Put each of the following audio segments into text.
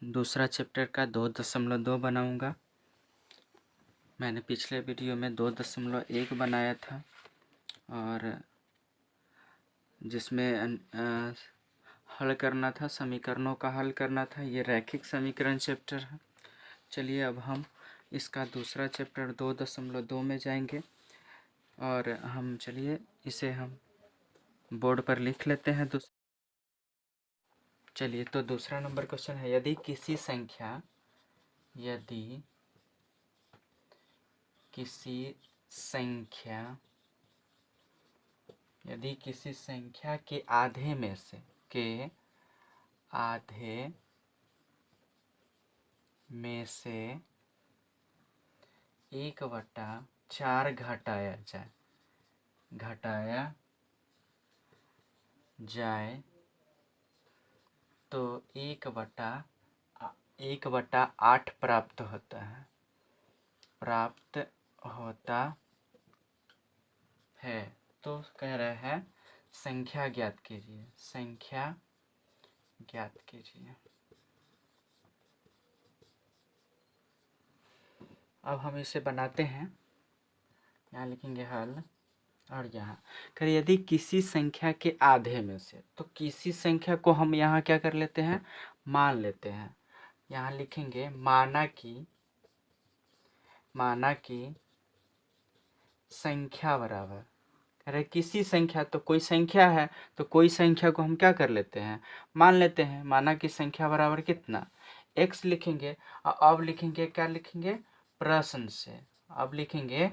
दूसरा चैप्टर का 2.2 बनाऊंगा। मैंने पिछले वीडियो में 2.1 बनाया था और जिसमें हल करना था, समीकरणों का हल करना था। ये रैखिक समीकरण चैप्टर है। चलिए अब हम इसका दूसरा चैप्टर 2.2 में जाएंगे और चलिए इसे हम बोर्ड पर लिख लेते हैं। चलिए तो दूसरा नंबर क्वेश्चन है, यदि किसी संख्या के आधे में से 1/4 घटाया जाए तो 1/8 प्राप्त होता है। तो कह रहे हैं संख्या ज्ञात कीजिए। अब हम इसे बनाते हैं। यहाँ लिखेंगे हल और यहाँ कर, यदि किसी संख्या के आधे में से, तो किसी संख्या को हम यहाँ क्या कर लेते हैं, मान लेते हैं। यहाँ लिखेंगे माना कि संख्या बराबर, अरे किसी संख्या, तो कोई संख्या है, तो कोई संख्या को हम क्या कर लेते हैं, मान लेते हैं। माना कि संख्या बराबर कितना, x लिखेंगे। और अब लिखेंगे, क्या लिखेंगे, प्रश्न से। अब लिखेंगे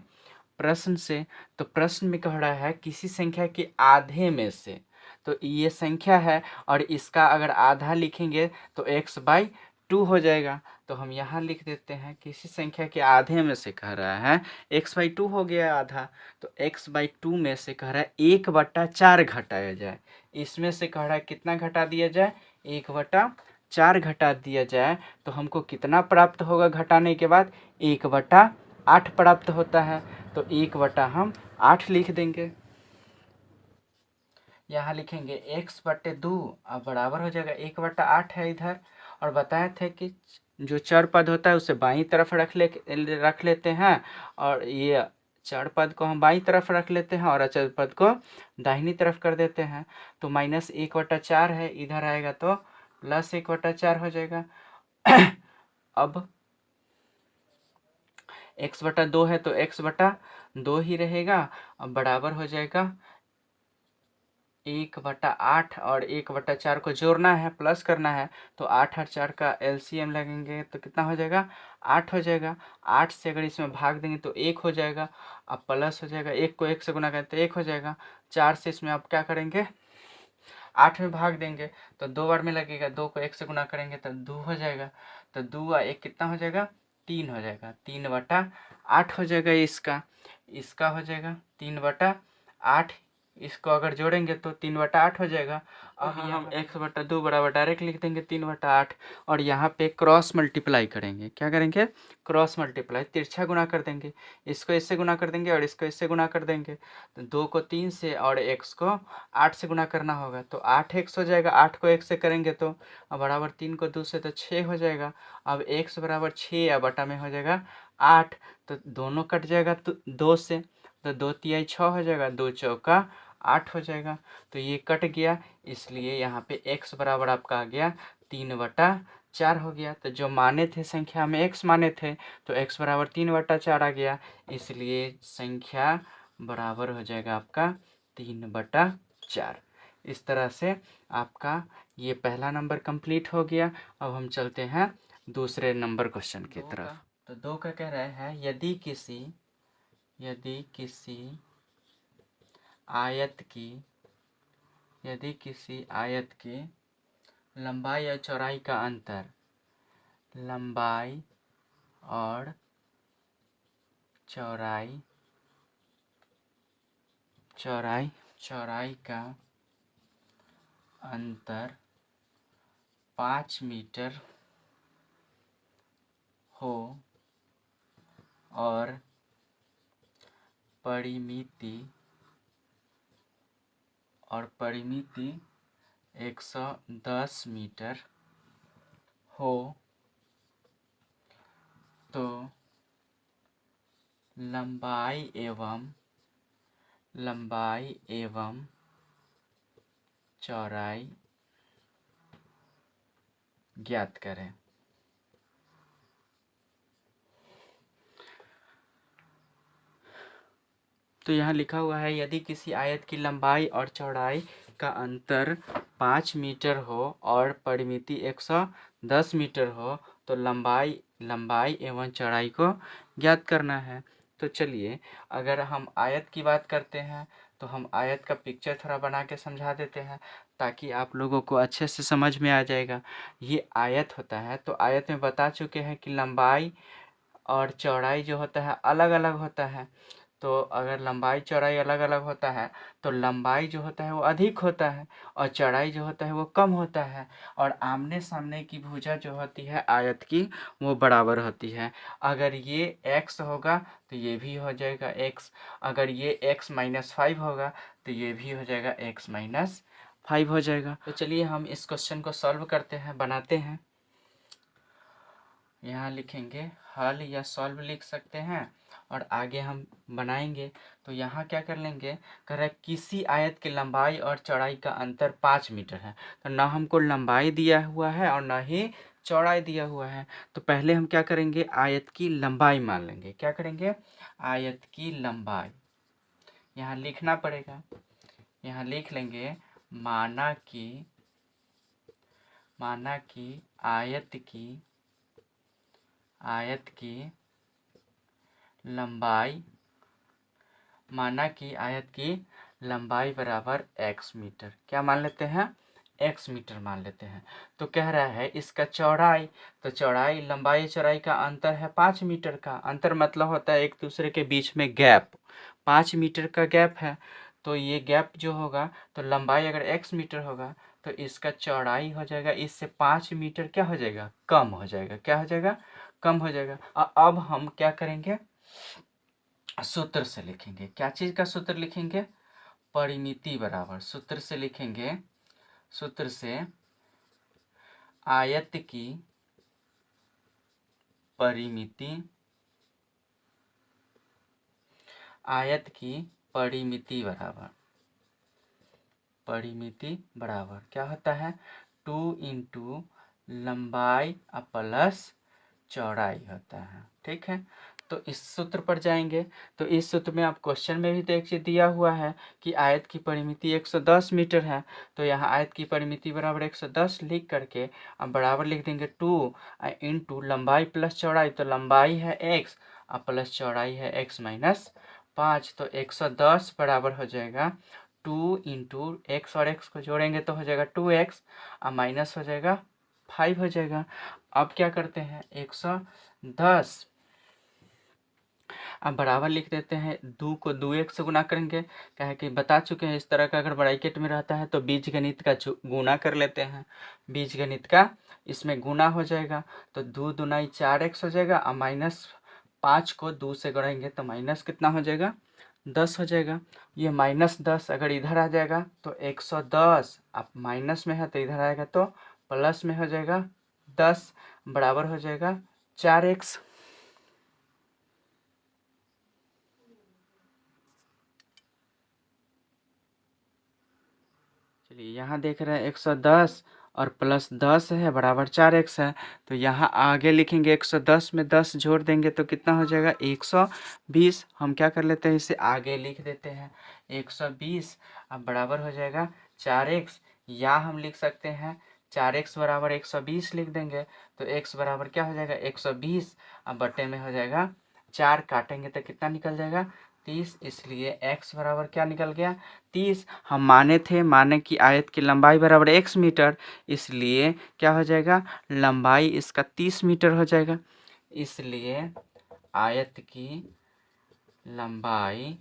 प्रश्न से, तो प्रश्न में कह रहा है किसी संख्या के आधे में से, तो ये संख्या है और इसका अगर आधा लिखेंगे तो x/2 हो जाएगा। तो हम यहाँ लिख देते हैं किसी संख्या के आधे में से कह रहा है x/2 हो गया आधा, तो x/2 में से कह रहा है 1/4 घटाया जाए। इसमें से कह रहा है कितना घटा दिया जाए, 1/4 घटा दिया जाए, तो हमको कितना प्राप्त होगा घटाने के बाद, 1/8 प्राप्त होता है। तो 1/8 लिख देंगे। यहाँ लिखेंगे x/2 अब बराबर हो जाएगा 1/8 है इधर। और बताए थे कि जो चर पद होता है उसे बाईं तरफ रख लेते हैं, और ये चर पद को हम बाईं तरफ रख लेते हैं और अचर पद को दाहिनी तरफ कर देते हैं। तो -1/4 है, इधर आएगा तो +1/4 हो जाएगा। अब x/2 है तो x/2 ही रहेगा। अब बराबर हो जाएगा 1/8 और 1/4 को जोड़ना है, प्लस करना है, तो 8 और 4 का LCM लगेंगे तो कितना हो जाएगा, 8 हो जाएगा। 8 से अगर इसमें भाग देंगे तो 1 हो जाएगा। अब प्लस हो जाएगा, 1 को 1 से गुना करें तो 1 हो जाएगा। 4 से इसमें अब क्या करेंगे, 8 में भाग देंगे तो 2 बार में लगेगा। 2 को 1 से गुना करेंगे तो 2 हो जाएगा। तो 2 और 1 कितना हो जाएगा, 3 हो जाएगा। 3/8 हो जाएगा। इसका हो जाएगा 3/8। इसको अगर जोड़ेंगे तो 3/8 हो जाएगा। अब हम x/2 बराबर डायरेक्ट लिख देंगे 3/8, और यहाँ पे क्रॉस मल्टीप्लाई करेंगे। क्या करेंगे, क्रॉस मल्टीप्लाई, तिरछा गुना कर देंगे। इसको इससे गुना कर देंगे और इसको इससे गुना कर देंगे। तो 2 को 3 से और x को 8 से गुना करना होगा, तो 8x हो जाएगा। 8 को 1 से करेंगे तो बराबर 3 को 2 से तो 6 हो जाएगा। अब x बराबर 6 या बटा में हो जाएगा 8, तो दोनों कट जाएगा तो 2 से, तो 2 तिहाई 6 हो जाएगा, 2 चौका 8 हो जाएगा। तो ये कट गया, इसलिए यहाँ पे x बराबर आपका आ गया 3/4 हो गया। तो जो माने थे संख्या में x माने थे, तो x बराबर 3/4 आ गया, इसलिए संख्या बराबर हो जाएगा आपका 3/4। इस तरह से आपका ये पहला नंबर कंप्लीट हो गया। अब हम चलते हैं दूसरे नंबर क्वेश्चन की तरफ। तो 2 का कह रहा है, यदि किसी आयत की लंबाई और चौड़ाई का अंतर, लंबाई और चौड़ाई का अंतर 5 मीटर हो और परिमिति 110 मीटर हो, तो लंबाई एवं चौड़ाई ज्ञात करें। तो यहाँ लिखा हुआ है यदि किसी आयत की लंबाई और चौड़ाई का अंतर 5 मीटर हो और परिमिति 110 मीटर हो तो लंबाई एवं चौड़ाई को ज्ञात करना है। तो चलिए, अगर हम आयत की बात करते हैं तो हम आयत का पिक्चर थोड़ा बना के समझा देते हैं ताकि आप लोगों को अच्छे से समझ में आ जाएगा। ये आयत होता है, तो आयत में बता चुके हैं कि लंबाई और चौड़ाई जो होता है अलग अलग होता है। तो अगर लंबाई चौड़ाई अलग अलग होता है तो लंबाई जो होता है वो अधिक होता है और चौड़ाई जो होता है वो कम होता है। और आमने सामने की भुजा जो होती है आयत की वो बराबर होती है। अगर ये x होगा तो ये भी हो जाएगा x, अगर ये x-5 होगा तो ये भी हो जाएगा x-5 हो जाएगा। तो चलिए हम इस क्वेश्चन को सॉल्व करते हैं, बनाते हैं। यहाँ लिखेंगे हल या सॉल्व लिख सकते हैं और आगे हम बनाएंगे। तो यहाँ क्या कर लेंगे, कह रहा है किसी आयत की लंबाई और चौड़ाई का अंतर 5 मीटर है। तो ना हमको लंबाई दिया हुआ है और ना ही चौड़ाई दिया हुआ है। तो पहले हम क्या करेंगे, आयत की लंबाई मान लेंगे। क्या करेंगे, आयत की लंबाई यहाँ लिखना पड़ेगा। यहाँ लिख लेंगे माना कि आयत की लंबाई बराबर x मीटर। क्या मान लेते हैं, x मीटर मान लेते हैं। तो कह रहा है इसका चौड़ाई, तो चौड़ाई लंबाई चौड़ाई का अंतर है 5 मीटर का। अंतर मतलब होता है एक दूसरे के बीच में गैप, 5 मीटर का गैप है। तो ये गैप जो होगा, तो लंबाई अगर x मीटर होगा तो इसका चौड़ाई हो जाएगा इससे 5 मीटर क्या हो जाएगा, कम हो जाएगा। क्या हो जाएगा, कम हो जाएगा। अब हम क्या करेंगे, सूत्र से लिखेंगे। क्या चीज़ का सूत्र लिखेंगे, परिमिति बराबर, सूत्र से लिखेंगे, सूत्र से आयत की परिमिति बराबर क्या होता है, 2 इंटू लंबाई प्लस चौड़ाई होता है। ठीक है, तो इस सूत्र पर जाएंगे। तो इस सूत्र में आप क्वेश्चन में भी देखिए दिया हुआ है कि आयत की परिमिति 110 मीटर है। तो यहाँ आयत की परिमिति बराबर 110 लिख करके अब बराबर लिख देंगे 2 इंटू लंबाई प्लस चौड़ाई। तो लंबाई है x और प्लस चौड़ाई है x-5। तो 110 बराबर हो जाएगा 2 इंटू एक्स और x को जोड़ेंगे तो हो जाएगा 2x और माइनस हो जाएगा 5 हो जाएगा। अब क्या करते हैं, 110 अब बराबर लिख देते हैं, 2 को 2x से गुना करेंगे। क्या है कि बता चुके हैं इस तरह का अगर ब्रैकेट में रहता है तो बीजगणित का गुना कर लेते हैं, बीजगणित का इसमें गुना हो जाएगा। तो 2 दूनाई 4x हो जाएगा और -5 को 2 से गुणाएंगे तो माइनस कितना हो जाएगा, 10 हो जाएगा। ये -10 अगर इधर आ जाएगा तो 110, अब माइनस में है तो इधर आएगा तो प्लस में हो जाएगा 10, बराबर हो जाएगा 4x। चलिए यहाँ देख रहे हैं 110 और प्लस 10 है बराबर 4x है। तो यहाँ आगे लिखेंगे 110 में 10 जोड़ देंगे तो कितना हो जाएगा 120। हम क्या कर लेते हैं, इसे आगे लिख देते हैं 120। अब बराबर हो जाएगा 4x, या हम लिख सकते हैं 4x बराबर 120 लिख देंगे। तो x बराबर क्या हो जाएगा 120, अब बटे में हो जाएगा 4, काटेंगे तो कितना निकल जाएगा 30। इसलिए x बराबर क्या निकल गया 30। हम माने कि आयत की लंबाई बराबर x मीटर, इसलिए क्या हो जाएगा, लंबाई इसका 30 मीटर हो जाएगा। इसलिए आयत की लंबाई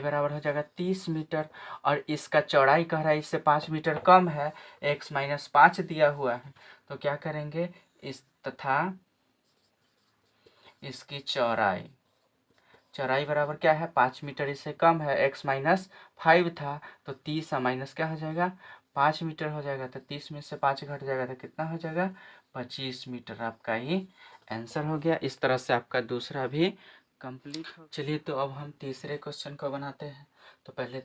बराबर हो जाएगा 30 मीटर। और इसका चौड़ाई कह रहा है इससे 5 मीटर कम है, x-5 दिया हुआ है। तो क्या करेंगे, इस तथा इसकी चौड़ाई बराबर क्या है 5 मीटर, इससे कम है, x-5 था तो 30 माइनस क्या हो जाएगा 5 मीटर हो जाएगा, तो 30 में से 5 घट जाएगा तो कितना हो जाएगा, 25 मीटर आपका ही आंसर हो गया। इस तरह से आपका दूसरा भी कंप्लीट हो। चलिए तो अब हम तीसरे क्वेश्चन को बनाते हैं। तो पहले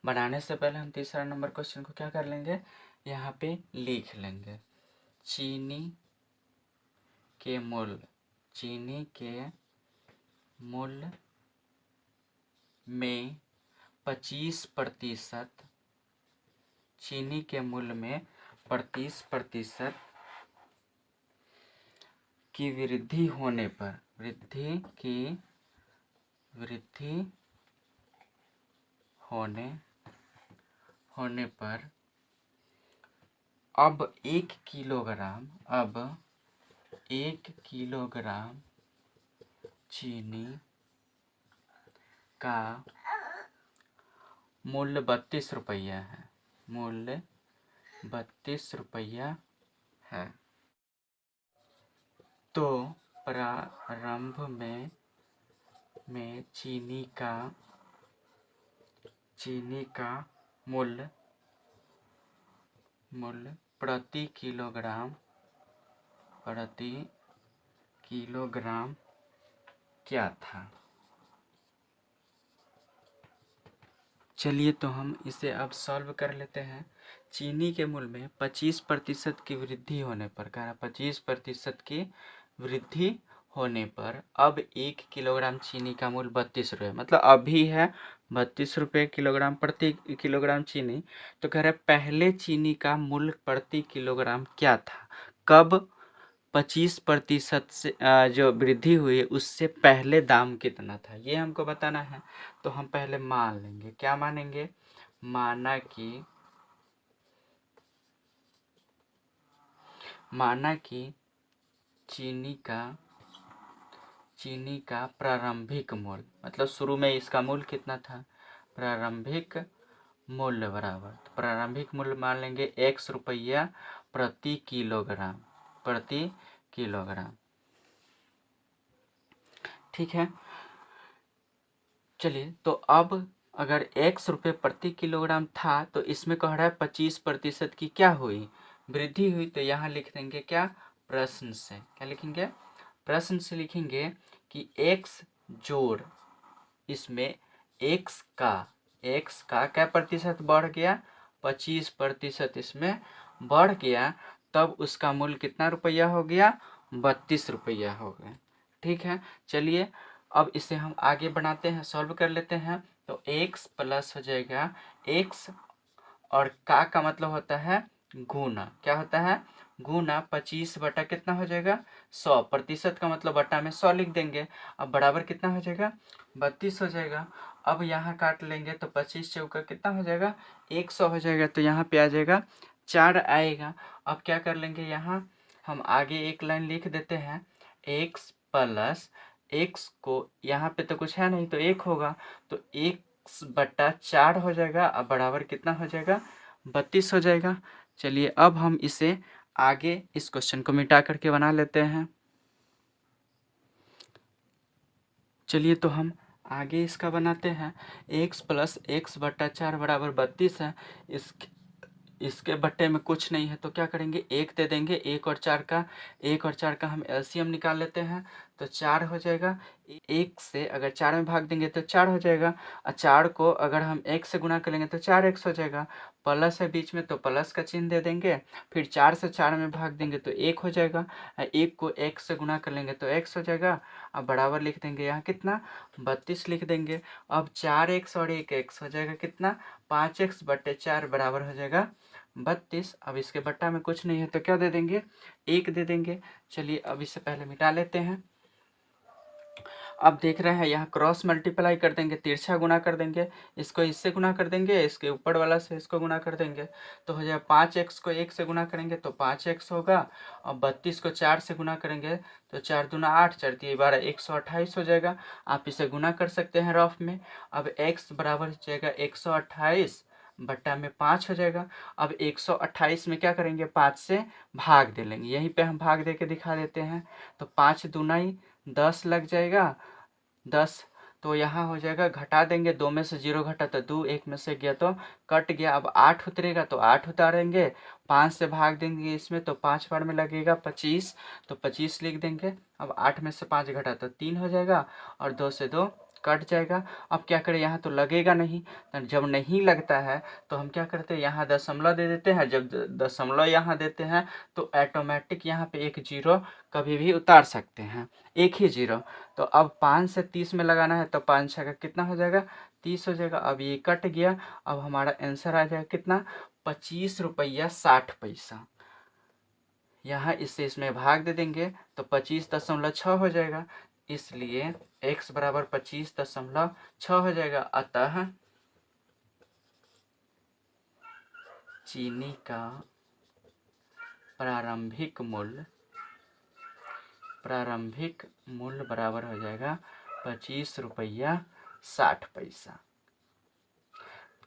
बनाने से पहले हम तीसरा नंबर क्वेश्चन को क्या कर लेंगे, यहाँ पे लिख लेंगे। चीनी के मूल्य में 25%, चीनी के मूल्य में 25% की वृद्धि होने पर, वृद्धि होने पर अब 1 किलोग्राम चीनी का मूल्य 32 रुपया है, मूल्य 32 रुपया है। तो प्रारंभ में चीनी का मूल्य प्रति किलोग्राम क्या था। चलिए तो हम इसे अब सॉल्व कर लेते हैं। चीनी के मूल्य में 25% की वृद्धि होने पर, कह रहा 25% की वृद्धि होने पर अब 1 किलोग्राम चीनी का मूल्य 32 रुपये, मतलब अभी है 32 रुपये किलोग्राम प्रति किलोग्राम चीनी। तो कह रहे पहले चीनी का मूल्य प्रति किलोग्राम क्या था, कब 25% से जो वृद्धि हुई उससे पहले दाम कितना था, ये हमको बताना है। तो हम पहले मान लेंगे, क्या मानेंगे, माना कि चीनी का प्रारंभिक मूल्य, मतलब शुरू में इसका मूल्य कितना था, प्रारंभिक मूल्य बराबर, तो प्रारंभिक मूल्य मान लेंगे x रुपया प्रति किलोग्राम। ठीक है। चलिए तो अब अगर x रुपये प्रति किलोग्राम था तो इसमें कह रहा है 25% की क्या हुई, वृद्धि हुई। तो यहाँ लिख देंगे क्या, प्रश्न से क्या लिखेंगे, प्रश्न से लिखेंगे कि x जोड़ इसमें x का क्या प्रतिशत बढ़ गया, 25% इसमें बढ़ गया, तब उसका मूल्य कितना रुपया हो गया, 32 रुपया हो गया। ठीक है। चलिए अब इसे हम आगे बढ़ाते हैं, सॉल्व कर लेते हैं। तो x प्लस हो जाएगा x और का मतलब होता है गुना, क्या होता है, गुना 25 बटा कितना हो जाएगा 100, प्रतिशत का मतलब बटा में 100 लिख देंगे। अब बराबर कितना हो जाएगा 32 हो जाएगा। अब यहाँ काट लेंगे तो 25 चौका कितना हो जाएगा 100 हो जाएगा, तो यहाँ पे आ जाएगा 4 आएगा। अब क्या कर लेंगे, यहाँ हम आगे एक लाइन लिख देते हैं, x प्लस x को यहाँ पे तो कुछ है नहीं तो 1 होगा, तो 1 बटा 4 हो जाएगा। अब बराबर कितना हो जाएगा 32 हो जाएगा। चलिए अब हम इसे आगे इस क्वेश्चन को मिटा करके बना लेते हैं। चलिए तो हम आगे इसका बनाते हैं, x प्लस x बटा 4 बराबर 32 है। इसके बट्टे में कुछ नहीं है तो क्या करेंगे, 1 दे देंगे, 1 और 4 का हम एलसीएम निकाल लेते हैं तो 4 हो जाएगा। 1 से अगर 4 में भाग देंगे तो 4 हो जाएगा, और 4 को अगर हम 1 से गुना करेंगे तो 4x हो जाएगा। प्लस है बीच में तो प्लस का चिन्ह दे देंगे, फिर 4 से 4 में भाग देंगे तो 1 हो जाएगा, 1 को 1 से गुना कर लेंगे तो x हो जाएगा। अब बराबर लिख देंगे, यहाँ कितना 32 लिख देंगे। अब 4x और 1x हो जाएगा कितना 5x बटे 4 बराबर हो जाएगा 32। अब इसके बट्टा में कुछ नहीं है तो क्या दे देंगे 1 दे देंगे। चलिए अब इसे पहले मिटा लेते हैं। अब देख रहे हैं यहाँ क्रॉस मल्टीप्लाई कर देंगे, तिरछा गुना कर देंगे, इसको इससे गुना कर देंगे, इसके ऊपर वाला से इसको गुना कर देंगे तो हो जाएगा 5x को 1 से गुना करेंगे तो 5x होगा, और 32 को 4 से गुना करेंगे तो 4 दूना 8, 4 तिया 12, 128 हो जाएगा। आप इसे गुना कर सकते हैं रफ में। अब x बराबर हो जाएगा 128 बट्टा में 5 हो जाएगा। अब 128 में क्या करेंगे 5 से भाग दे लेंगे, यहीं पे हम भाग दे के दिखा देते हैं। तो 5 दूना ही 10 लग जाएगा, 10 तो यहाँ हो जाएगा, घटा देंगे, 2 में से 0 घटा तो 2, 1 में से गया तो कट गया। अब 8 उतरेगा तो 8 उतारेंगे, 5 से भाग देंगे इसमें तो 5 बार में लगेगा 25, तो 25 लिख देंगे। अब 8 में से 5 घटा तो 3 हो जाएगा, और 2 से 2 कट जाएगा। अब क्या करें, यहाँ तो लगेगा नहीं, तो जब नहीं लगता है तो हम क्या करते हैं, यहाँ दशमलव दे देते हैं। जब दशमलव यहाँ देते हैं तो ऑटोमेटिक यहाँ पे एक जीरो कभी भी उतार सकते हैं, एक ही जीरो। तो अब 5 से 30 में लगाना है, तो 5 छः का कितना हो जाएगा, 30 हो जाएगा। अब ये कट गया, अब हमारा आंसर आ जाएगा कितना, 25 रुपया 60 पैसा। यहाँ इससे इसमें भाग दे देंगे तो 25.6 हो जाएगा, इसलिए x बराबर 25.6 हो जाएगा। अतः चीनी का प्रारंभिक मूल्य बराबर हो जाएगा 25 रुपया 60 पैसा।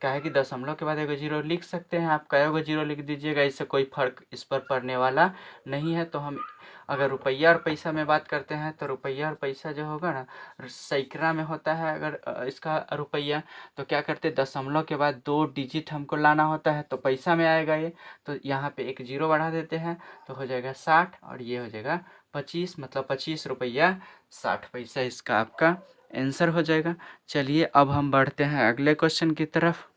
क्या है कि दशमलव के बाद एगो जीरो लिख सकते हैं, आप कई गो जीरो लिख दीजिएगा, इससे कोई फर्क इस पर पड़ने वाला नहीं है। तो हम अगर रुपया और पैसा में बात करते हैं तो रुपया और पैसा जो होगा ना, सैकड़ा में होता है। अगर इसका रुपया, तो क्या करते, दशमलव के बाद 2 डिजिट हमको लाना होता है, तो पैसा में आएगा ये, तो यहाँ पे एक जीरो बढ़ा देते हैं तो हो जाएगा 60, और ये हो जाएगा 25, मतलब 25 रुपया 60 पैसा इसका आपका आंसर हो जाएगा। चलिए अब हम बढ़ते हैं अगले क्वेश्चन की तरफ।